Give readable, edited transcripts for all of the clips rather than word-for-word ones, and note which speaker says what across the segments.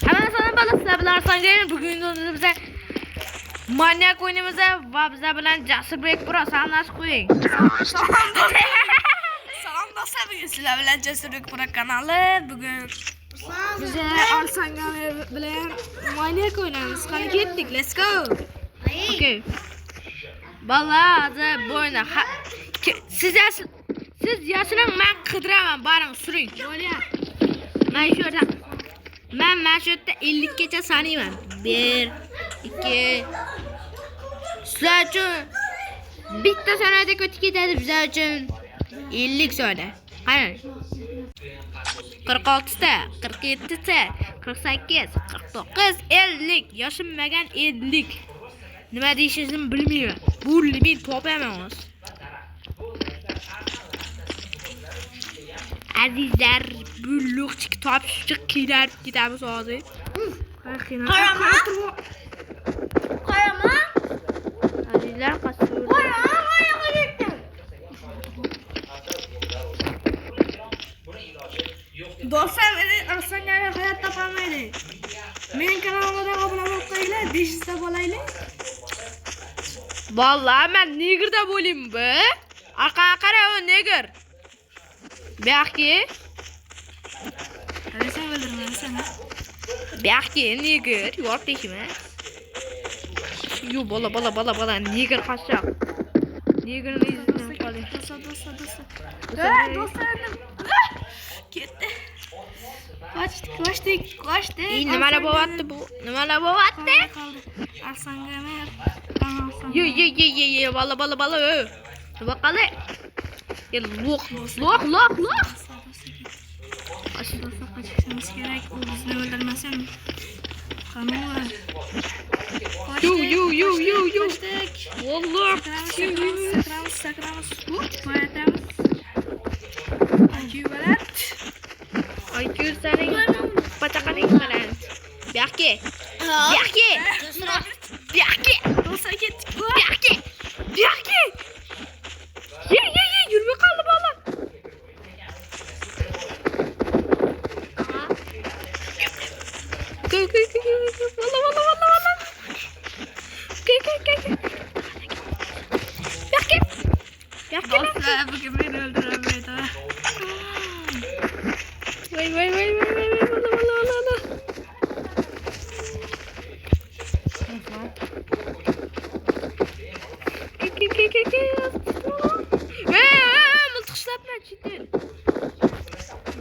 Speaker 1: Hemen sana balıklar bilarsan gelin. Bugün de bize manyak oyunumuza ve bize bilen Jasper Break Pro sanlaş koyun.
Speaker 2: Salam dostlar, bugün sizler bilen Jasper Break Pro kanalı. Bugün bize Arslan bilen manyak oynayalım. Hadi gittik, let's go.
Speaker 1: Okay. Vallahi bu oyuna siz yaşının ben kıdıramam barın sürün. Ben şurada 50 geçe saniyim. 1 2 sizler için bitti sonra da kötü gider bizler için 50 söyle. Hayır. 46'da, 47'de, 48, 49, 50. Yaşım megan 50. Nima deyishini bilmayman. Bu limit toplayamamiz. Azizlar, bullukchik topishib kelar ketamiz hozir.
Speaker 2: Qarama.
Speaker 1: Azizlar, qasur.
Speaker 2: Dostlar, beni Arslan hayatta qolmaydi. Mening kanalimga obuna bo'lib qo'yinglar, 500 ta bo'laylik.
Speaker 1: Vallahi men negrda bo'laymi bu? Arqaga qara, o negr. Buyoqki.
Speaker 2: Qarasang bildirmaysan.
Speaker 1: Buyoqki negr, yo'q deyishmi? Yo, bola, negr qashaq. Negrni izidan qoling.
Speaker 2: Dostlar. Ketdi. Qochdik.
Speaker 1: Nimalar bo'lyapti bu? Nimalar bo'lyapti?
Speaker 2: Arsanga mer.
Speaker 1: Ye, bola. Nima qilay? Lo'q.
Speaker 2: Qochishimiz kerak, u bizni o'ldirmasin. Qanola.
Speaker 1: Yo.
Speaker 2: Qochdik.
Speaker 1: Valloh.
Speaker 2: Sakramiz. Qo'yatamiz. Ayubalat.
Speaker 1: Ayku sening pataqaning bilan. Buyoqki.
Speaker 2: Do'stlar ketdik.
Speaker 1: Buyoqki. Ye, yurmay qoldi bola. Go. Bola.
Speaker 2: Do'stlar, bugün beni öldüremedi.
Speaker 1: Vay. Bola. Multixlapma chetel.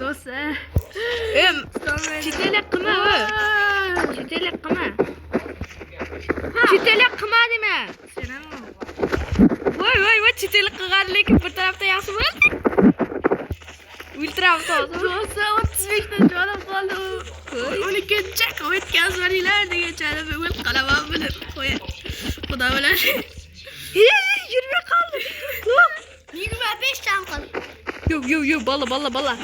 Speaker 2: Do'stlar.
Speaker 1: Chetelak qilma o. Chetelak qilma dema.
Speaker 2: Selam.
Speaker 1: Voy, chetelak qilgan lekin bir tarafda yaxshi bo'ldi. Ultra avtosi.
Speaker 2: Do'stlar, 35 ta jonim qoldi. 12-chi o'tkazmaringlar deganchani men qalaman bilib qo'y. Xudo bilan.
Speaker 1: Yurmay qoldi.
Speaker 2: 25 tam qoldi.
Speaker 1: Yo, bola.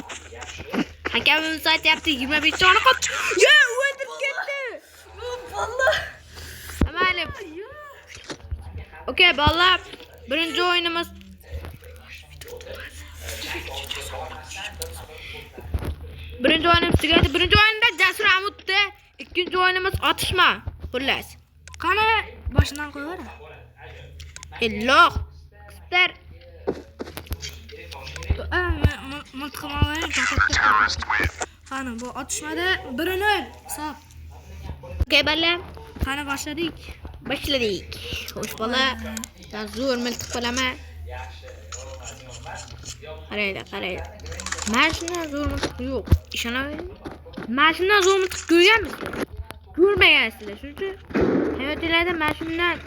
Speaker 1: Hakamimiz aytyapti 25 tani qoldi. Yo, o'tib ketdi.
Speaker 2: Bola.
Speaker 1: Mayli. Okay, bolalar. Birinchi o'yinimiz tugadi. Birinchi o'yinda Jasur Amutda, ikkinchi o'yinimiz otishma. Xullas.
Speaker 2: Qani boshidan qo'yver.
Speaker 1: Illoq. Qistar.
Speaker 2: Qani bu otishmada 1-0 hisob.
Speaker 1: Okay, bolalar.
Speaker 2: Qani boshladik.
Speaker 1: Xo'sh bola. Sen zo'r miltiq bilaman. Qaraylar. Mashina zo'r miltiq yo'q. Ishonaveringlar. Mashina zo'r miltiq ko'rganmiz. Ko'rmagansizlar. Shuning uchun hayotingizda mashinadan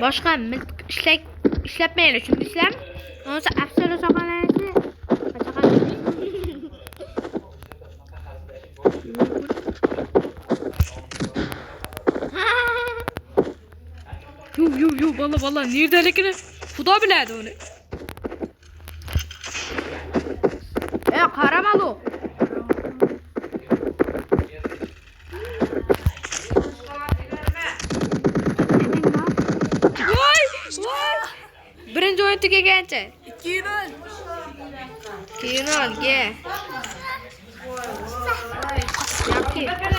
Speaker 1: boshqa miltiq ishlatmaylar. Tushundingizlarmi? O'zi afsola soqolangizni Yo, bola, nerdaligini Xudo biladi uni. Qarama lo. Voy. Birinchi o'yin tugagancha.
Speaker 2: 2-0.
Speaker 1: Keyin olga.
Speaker 2: 2.